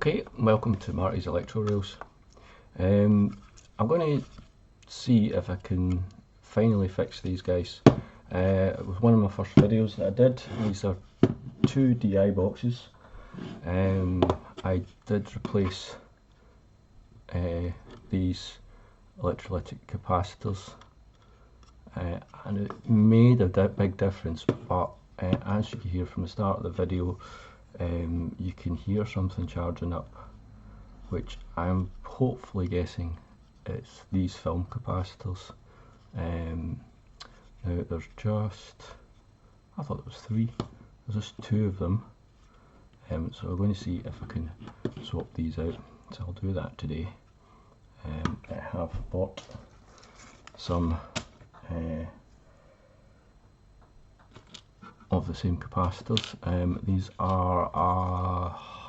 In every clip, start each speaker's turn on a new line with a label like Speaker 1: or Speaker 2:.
Speaker 1: Okay, welcome to Marty's Electro Rails. I'm going to see if I can finally fix these guys. It was one of my first videos that I did. These are two DI boxes. I did replace these electrolytic capacitors, and it made a big difference, but as you can hear from the start of the video, you can hear something charging up, which I'm hopefully guessing it's these film capacitors. Now there's just, I thought there was three, there's just two of them, so we're going to see if I can swap these out, so I'll do that today. I have bought some of the same capacitors. These are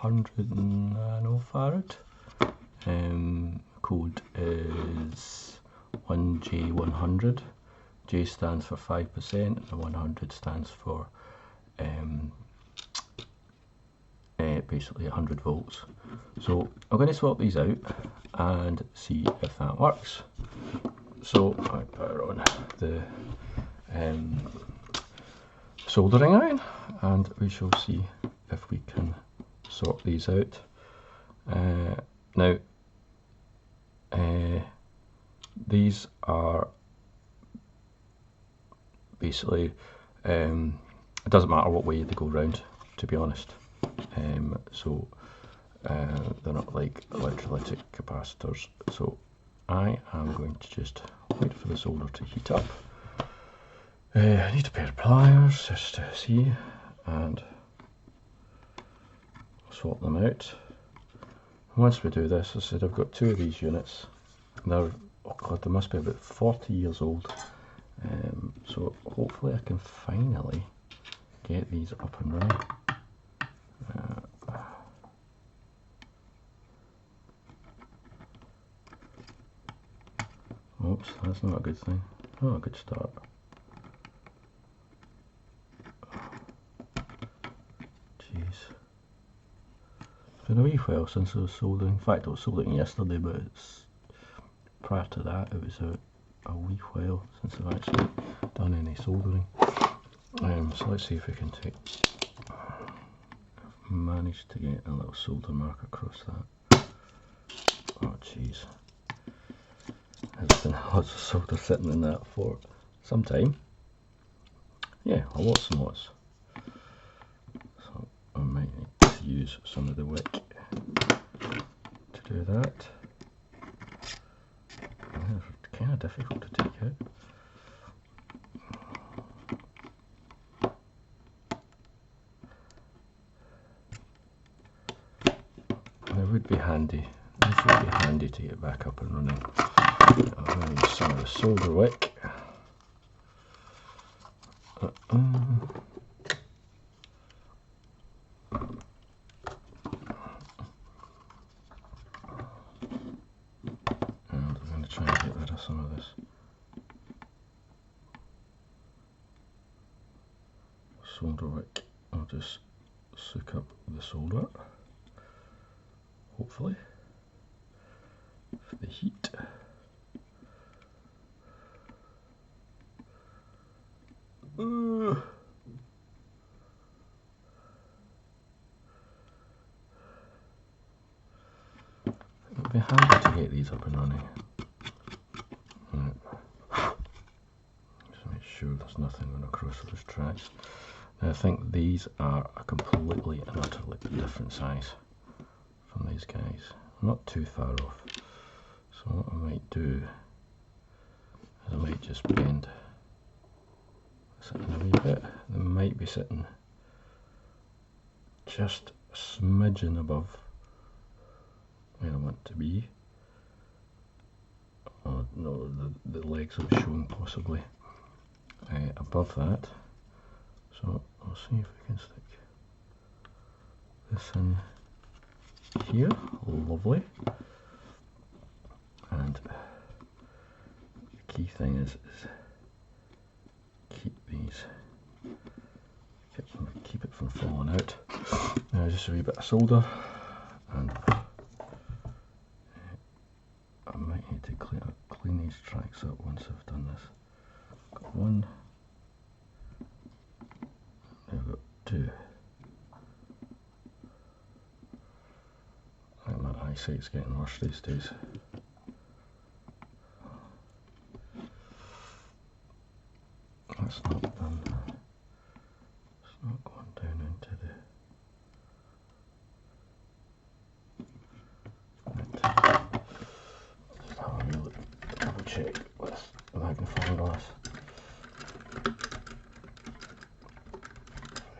Speaker 1: 100 nanofarad. Code is 1J100. J stands for 5% and 100 stands for basically 100 volts. So I'm going to swap these out and see if that works. So I power on the soldering iron and we shall see if we can sort these out. Now these are basically, it doesn't matter what way they go round, to be honest. They're not like electrolytic capacitors. So I am going to just wait for the solder to heat up. I need a pair of pliers just to see, and swap them out. Once we do this, I said I've got two of these units. They're, oh god, they must be about 40 years old. So hopefully I can finally get these up and running. Oops, that's not a good thing. Not a good start. Jeez. It's been a wee while since I was soldering. In fact, I was soldering yesterday, but prior to that it was a wee while since I've actually done any soldering. So let's see if we can take... I've managed to get a little solder mark across that. Oh jeez. There's been lots of solder sitting in that for some time. Yeah, lots and lots. So I might need to use some of the wick to do that. It's kind of difficult to take out. And it would be handy. This would be handy to get back up and running. I'm going to use some of the solder wick. And I'm going to try and get rid of some of this solder wick. I'll just soak up the solder, hopefully, for the heat. It would be handy to get these up and running. Right. Just make sure there's nothing going across those tracks. Now I think these are a completely and utterly different size from these guys. Not too far off. So what I might do is I might just bend this in a wee bit. They might be sitting just a smidgen above where I want to be. Oh no, the legs will be showing possibly above that. So I'll see if we can stick this in here. Lovely. And the key thing is keep these, keep it from falling out. Now just a wee bit of solder, and I might need to clean these tracks up once I've done this. Got one, I've got two. I think my eyesight's getting worse these days. That's not done. It's not going down into the... Right. Just have a wee look, double check with the magnifying glass.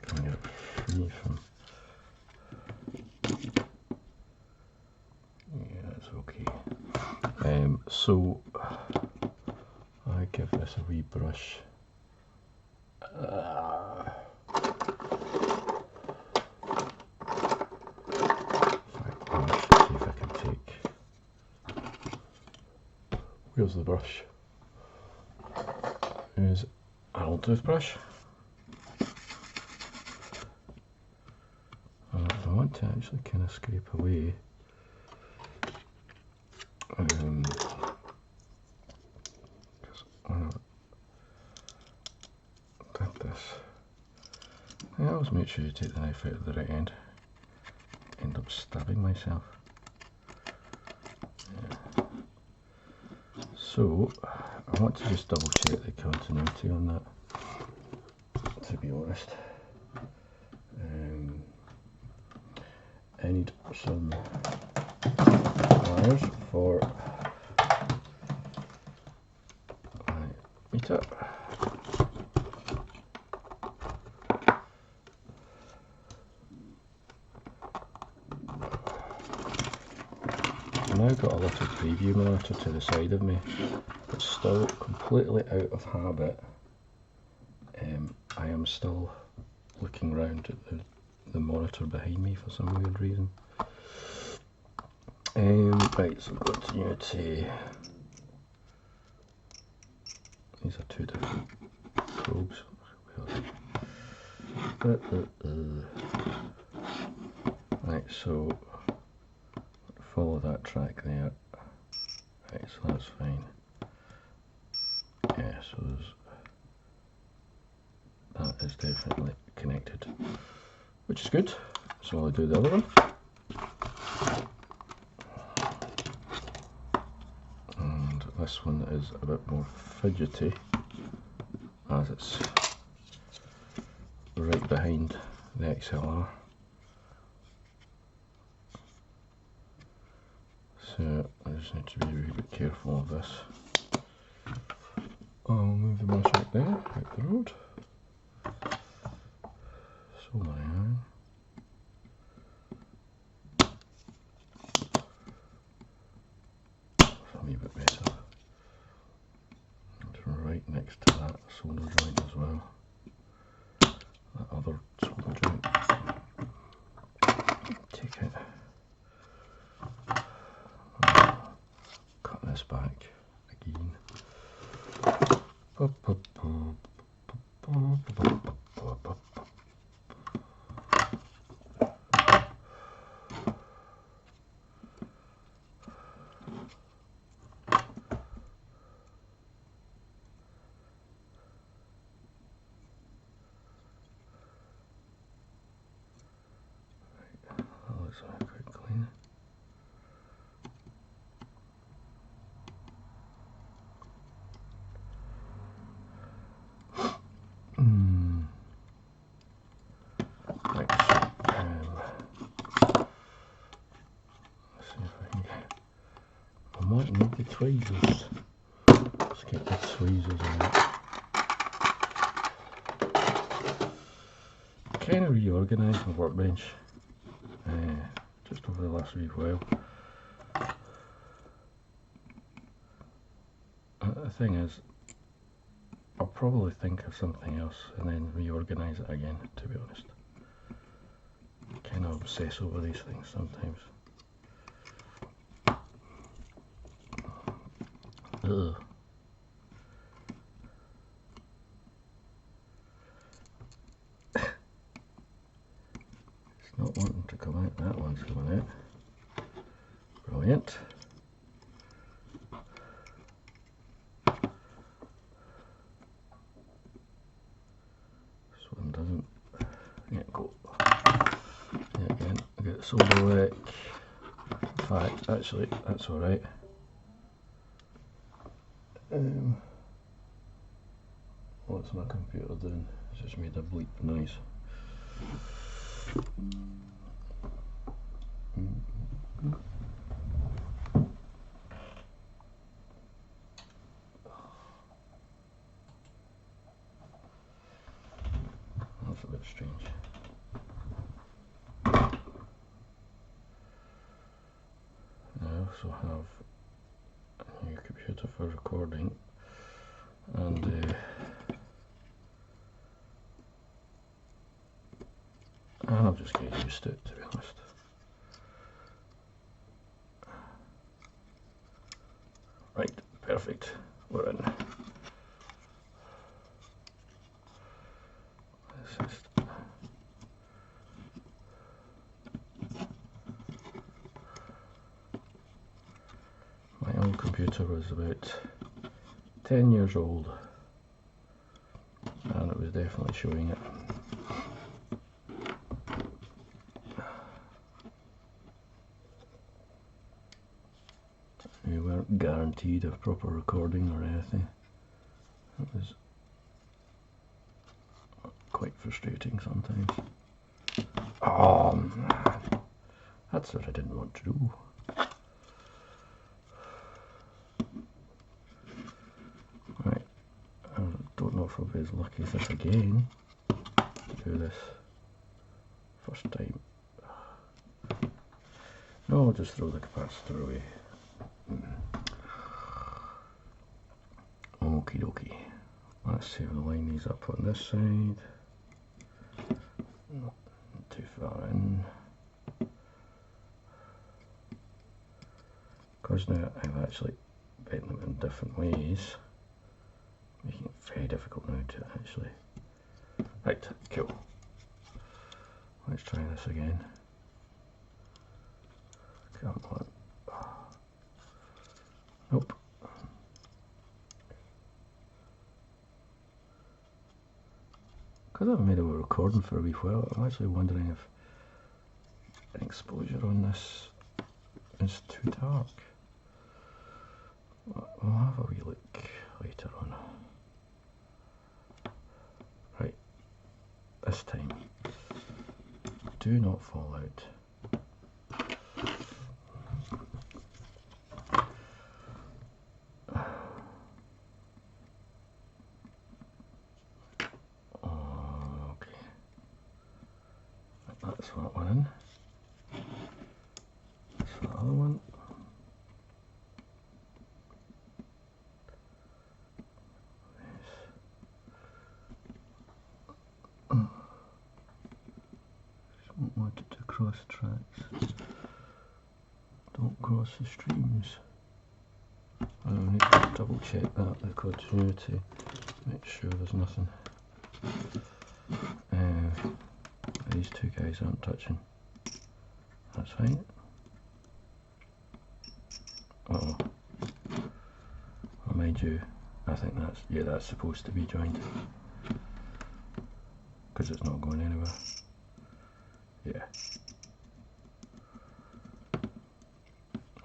Speaker 1: If I can get it free from... Yeah, it's okay. So I give this a wee brush. See if I can take. Where's the brush? Here's an old toothbrush. And if I want to actually kind of scrape away, because when I did this, I always make sure you take the knife out of the right end. End up stabbing myself. Yeah. So I want to just double check the continuity on that, to be honest. I need some wires for my meter. I've now got a little preview monitor to the side of me, but still completely out of habit. I am still looking round at the monitor behind me for some weird reason. Right, so continuity. These are two different probes. Right, so follow that track there. Right, so that's fine. Yeah, so that is definitely connected, which is good. So I'll do the other one. And this one is a bit more fidgety, as it's right behind the XLR. So I just need to be a wee bit careful of this. I'll move the mouse right there, out the road. Soldering iron. That's a wee bit better. It's right next to that solder joint as well. That other solder joint. Take it. Cut this back again. That looks quite clean. tweezers. Let's get the tweezers out. Kind of reorganised my workbench just over the last wee while. The thing is, I'll probably think of something else and then reorganise it again, to be honest. I kind of obsess over these things sometimes. Ugh. It's not wanting to come out, that one's coming out. Brilliant. Doesn't yet go. Yeah, again, I get solder wick. In fact, actually, that's alright. What's my computer doing? It's just made a bleep noise. That's a bit strange. I also have a new computer for recording, and I'll just get used to it, to be honest. Right, perfect. We're in. Let's just my old computer was about 10 years old, and it was definitely showing it. We weren't guaranteed a proper recording or anything. It was quite frustrating sometimes. Oh man, that's what I didn't want to do. Right, I don't know if I'll be as lucky as this again to do this first time. No, I'll just throw the capacitor away. Okie dokie. Let's see if we'll line these up on this side. Not too far in. Because now I've actually bent them in different ways, making it very difficult now to actually. Right, cool. Let's try this again. Come on. Nope. Because I've made a recording for a wee while, I'm actually wondering if an exposure on this is too dark. We'll have a wee look later on. Right, this time, do not fall out. That's that one in. That's the other one. Just don't want it to cross tracks. Don't cross the streams. I need to double check that, the continuity. Make sure there's nothing. These two guys aren't touching. That's fine. Uh-oh. Well, mind you, I think that's, yeah, that's supposed to be joined. Because it's not going anywhere. Yeah.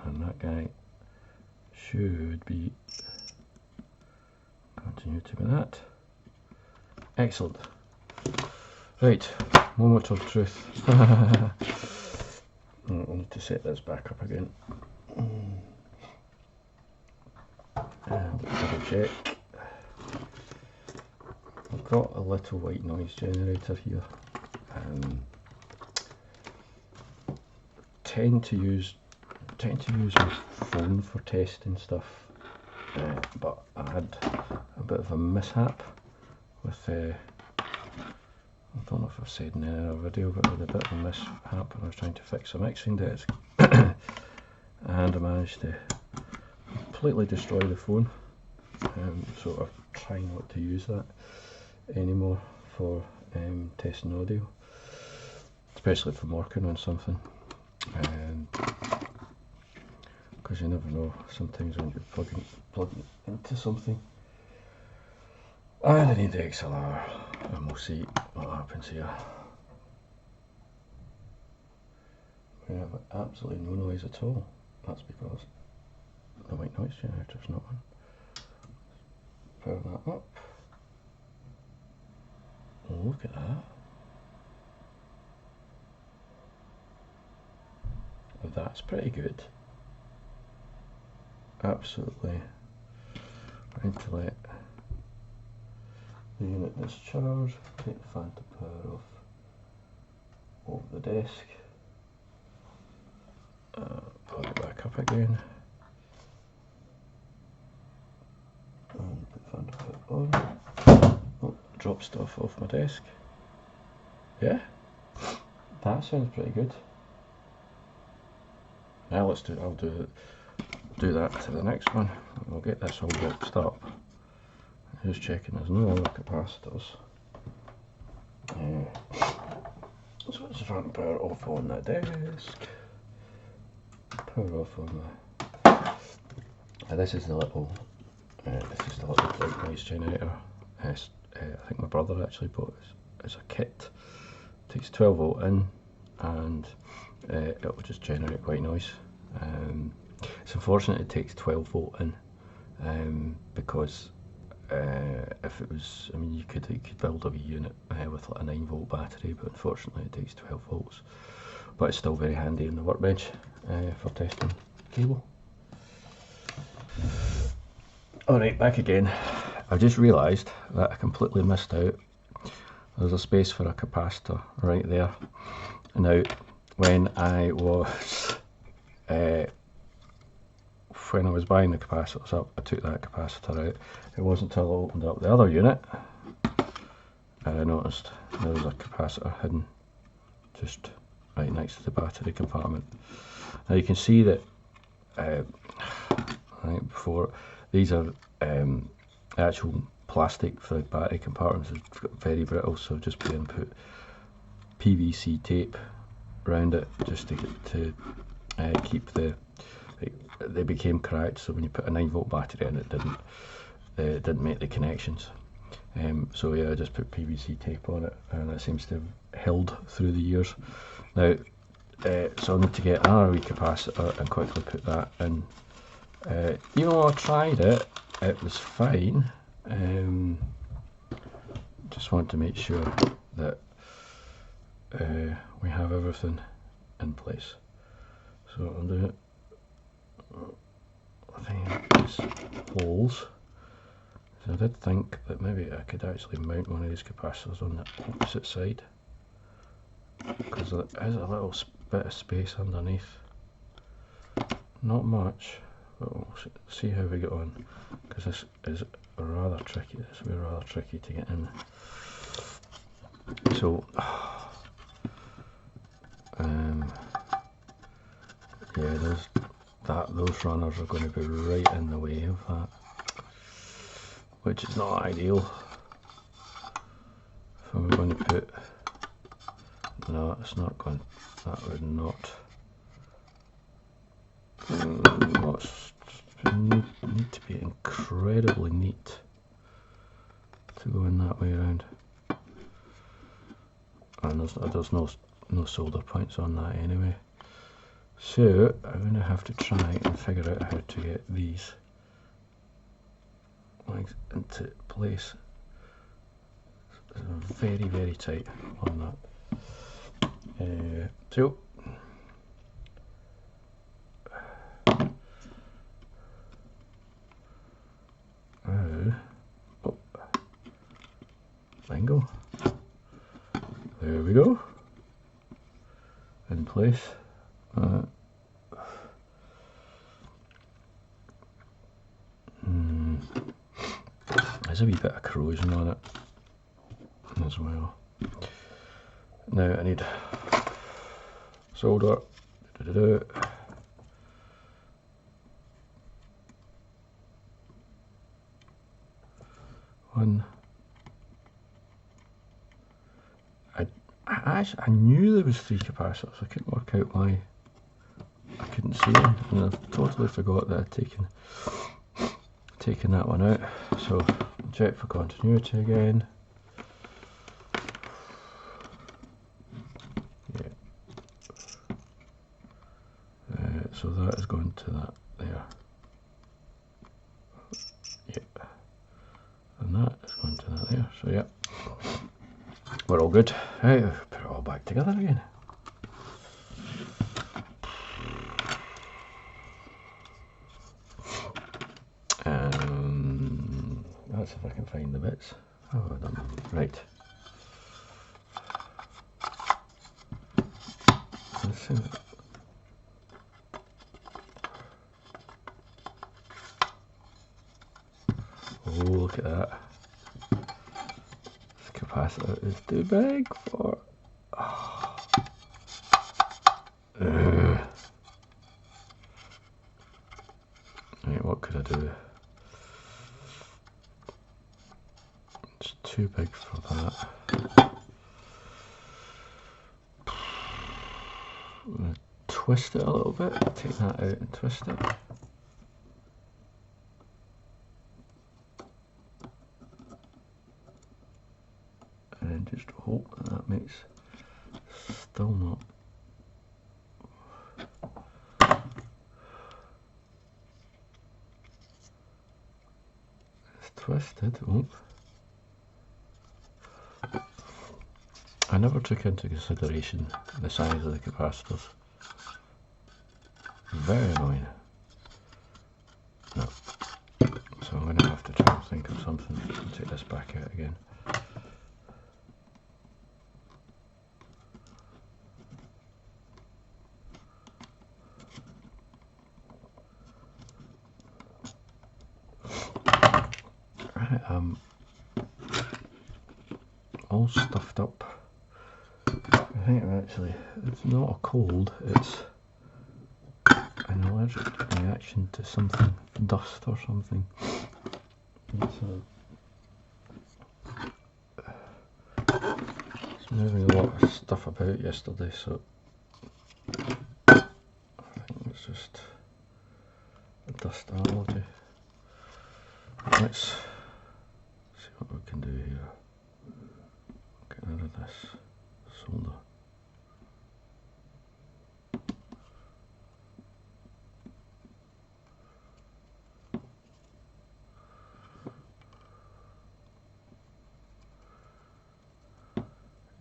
Speaker 1: And that guy should be continuity with that. Excellent. Right, moment of truth. I'll need to set this back up again. Double check. I've got a little white noise generator here. Tend to use my phone for testing stuff, but I had a bit of a mishap with I don't know if I've said in a video, but I had a bit of a mishap when I was trying to fix a mixing desk and I managed to completely destroy the phone. So I try not to use that anymore for testing audio, especially if I'm working on something, because you never know, sometimes when you're plugging into something. And I need the XLR, and we'll see what happens here. We have absolutely no noise at all. That's because the white noise generator's not on. Power that up. Oh, look at that. That's pretty good. Absolutely. I need to let the unit discharge, take the phantom power off the desk, plug it back up again, and put the phantom power on. Oh, drop stuff off my desk. Yeah, that sounds pretty good. Now I'll do that to the next one. We'll get this all boxed up. Just checking there's no other capacitors. So it's the front power off on the desk. Power off on the. This is the little white noise generator. I think my brother actually bought this as a kit. It takes 12 volt in, and it will just generate white noise. It's unfortunate it takes 12 volt in, because if it was, I mean, you could build a wee unit with like a 9 volt battery, but unfortunately it takes 12 volts. But it's still very handy in the workbench for testing cable. Alright, back again. I've just realised that I completely missed out. There's a space for a capacitor right there. Now, when I was buying the capacitors up, I took that capacitor out. It wasn't until I opened up the other unit and I noticed there was a capacitor hidden just right next to the battery compartment. Now you can see that right before, these are actual plastic for the battery compartments. It's got very brittle, so I've just put in PVC tape around it just to keep they became cracked, so when you put a 9 volt battery in, it didn't make the connections. So yeah, I just put PVC tape on it, and it seems to have held through the years. Now, so I need to get another wee capacitor and quickly put that in. You know, I tried it, it was fine. Just want to make sure that we have everything in place. So I'll do it. I think it's holes. So I did think that maybe I could actually mount one of these capacitors on the opposite side, because there is a little bit of space underneath. Not much, but we'll see how we get on, because this is rather tricky. This will be rather tricky to get in. So yeah, those runners are going to be right in the way of that, which is not ideal. So we're going to put, no, it's not going, that would not, need to be incredibly neat to go in that way around. And there's no solder points on that anyway. So I'm going to have to try and figure out how to get these legs into place. Very, very tight on that. So Bingo. There we go. In place. There's a wee bit of corrosion on it as well. Now I need solder. One. I knew there was 3 capacitors. I couldn't work out why I couldn't see them, and I totally forgot that I'd taken that one out. So check for continuity again. Yeah. So that is going to that there. Yeah. And that is going to that there. So yeah. We're all good. Right, put it all back together again. That's if I can find the bits. Oh, well done. Right. Let's see. Oh, look at that. This capacitor is too big for... Oh. Right, what could I do? It's too big for that. I'm going to twist it a little bit, take that out and twist it. And then just hope that makes still not. It's twisted. Oh. I never took into consideration the size of the capacitors. Very annoying. No. So I'm going to have to try and think of something and take this back out again. Right, all stuffed up. I think actually it's not a cold, it's an allergic reaction to something, dust or something. It's moving a lot of stuff about yesterday, so I think it's just a dust allergy. Let's see what we can do here. Get rid of this solder.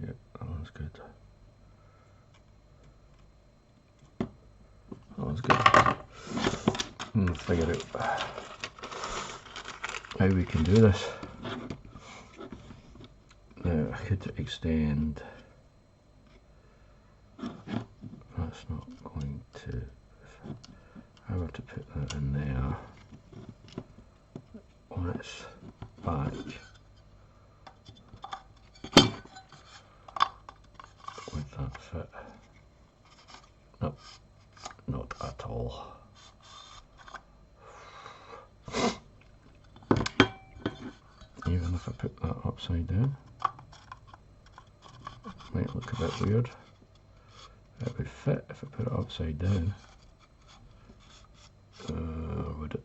Speaker 1: Yep, that one's good. That one's good. And figure out how we can do this. Now I could extend. That's not going to. If I were to put that in there on its back, would that fit? Nope, not at all. Even if I put that upside down, it might look a bit weird. It would fit if I put it upside down. Would it?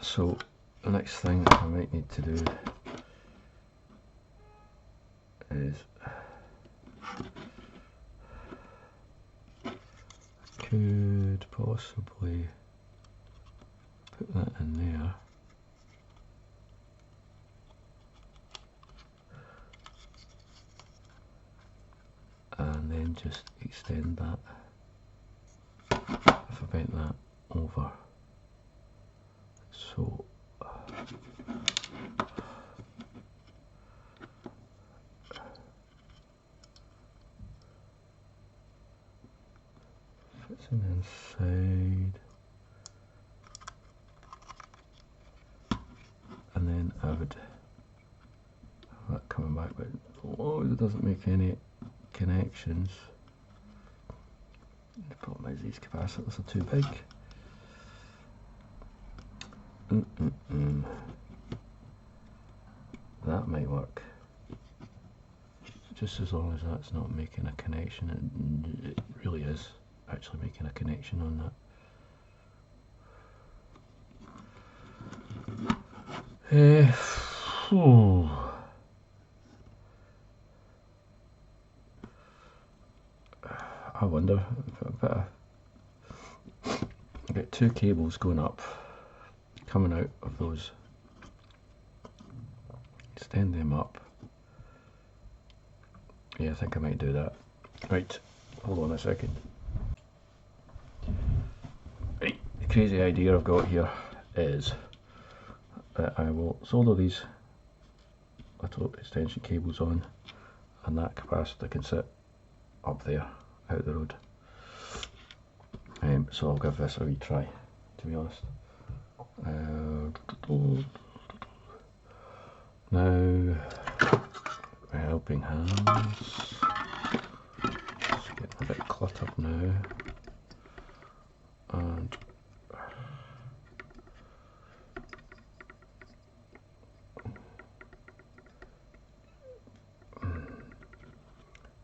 Speaker 1: So the next thing I might need to do is could possibly put that in there. And then just extend that. If I bent that over. So Same inside. And then I would have that coming back, but as long as it doesn't make any connections. The problem is these capacitors are too big. That might work. Just as long as that's not making a connection, and it really is actually making a connection on that. I wonder if I better get two cables going up, coming out of those, extend them up. Yeah, I think I might do that. Right, hold on a second. Right, the crazy idea I've got here is that I will solder these little extension cables on, and that capacitor can sit up there out the road. So I'll give this a wee try, to be honest. Now, helping hands. It's getting a bit cluttered now. And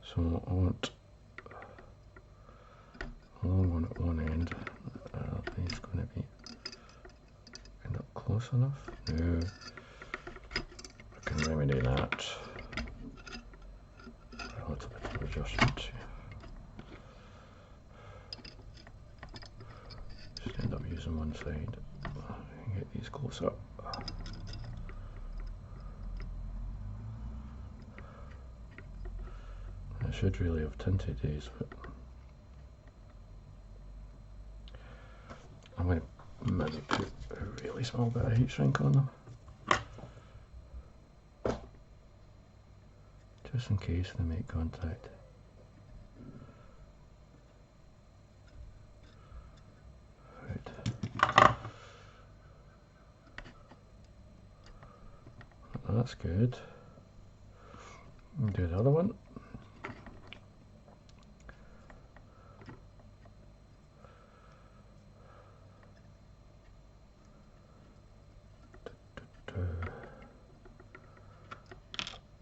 Speaker 1: so I want a long one at one end. It's going to be end up close enough. Now I can remedy that. A little bit of adjustment. Just end up using one side. Get these close up. I should really have tinted these, but I'm going to maybe put a really small bit of heat shrink on them, just in case they make contact. Right. That's good. Do the other one.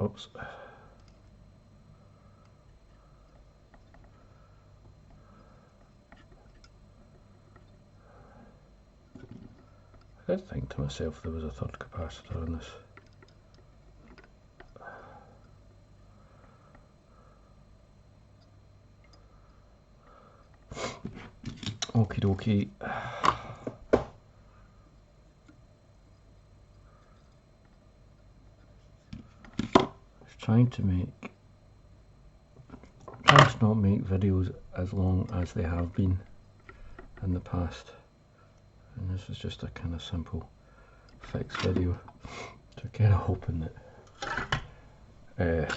Speaker 1: Oops. I did think to myself there was a third capacitor in this. Okie dokie. Trying to not make videos as long as they have been in the past, and this is just a kind of simple fix video, so kind of hoping that it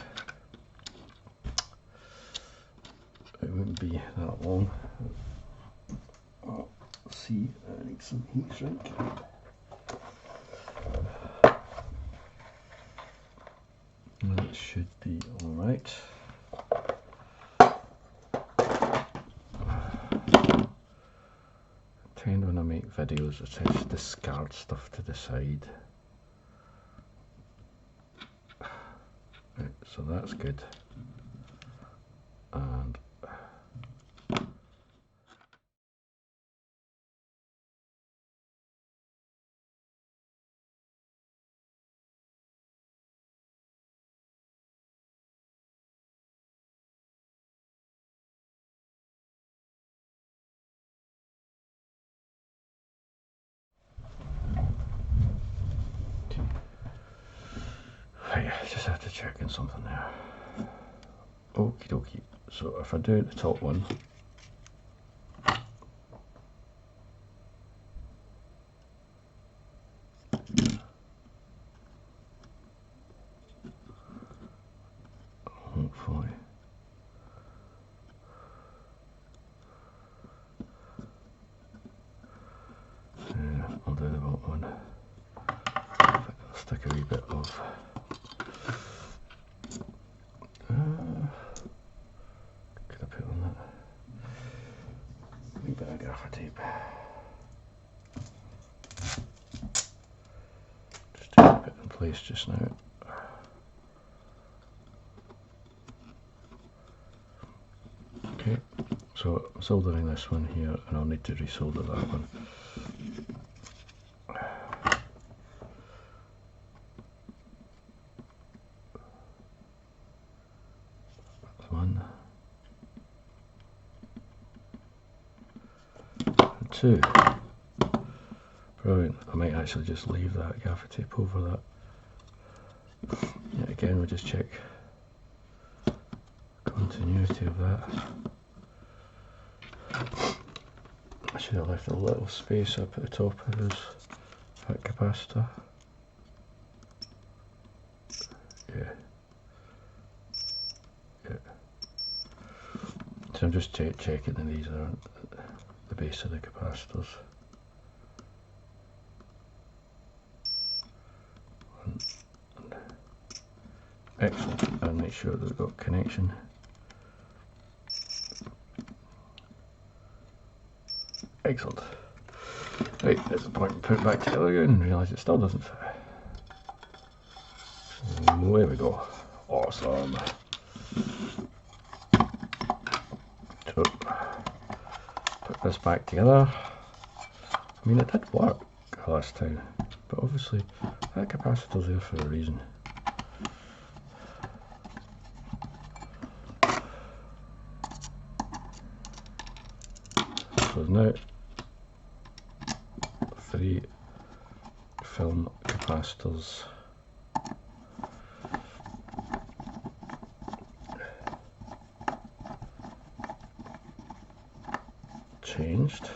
Speaker 1: wouldn't be that long. Let's see, I need some heat shrink. That should be alright. Tend when I make videos, I tend to discard stuff to the side. Right, so that's good. And right, I just have to check in something there. Okie dokie. So if I do the top one, hopefully of could I put on that? A wee bit of gaffer tape. Just to keep it in place just now. Okay, so I'm soldering this one here, and I'll need to resolder that one. That's one. And two. Brilliant. I might actually just leave that gaffer tape over that. Yet again, we'll just check continuity of that. I should have left a little space up at the top of this capacitor. Yeah. So I'm just checking that these are the base of the capacitors. Excellent, and make sure that we've got connection. Excellent. Right, there's the point we put it back together again and realise it still doesn't fit. There we go. Awesome. So, put this back together. I mean, it did work last time, but obviously that capacitor's there for a reason. So there's now 3 film capacitors. Changed.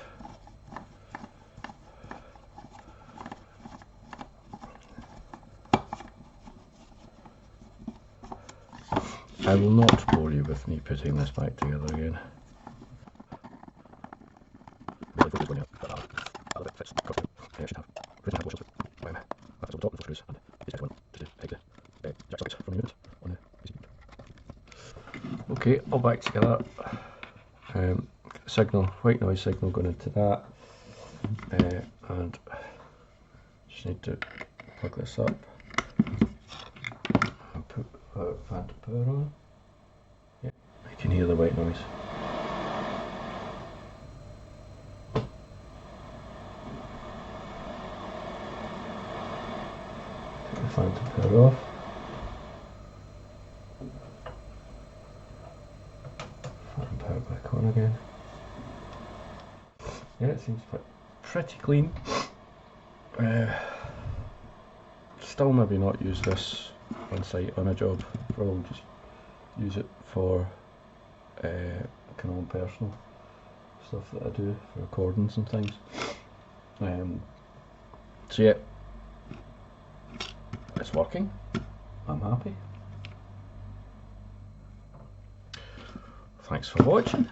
Speaker 1: I will not bore you with me putting this back together again. Okay, all back together. Signal, white noise signal going into that, and just need to plug this up and put phantom power on. Yeah, I can hear the white noise. Take the phantom power off. Phantom power back on again. Yeah, it seems pretty clean. Still maybe not use this on site on a job. Probably just use it for kind of own personal stuff that I do for recordings and things. So yeah, it's working. I'm happy. Thanks for watching.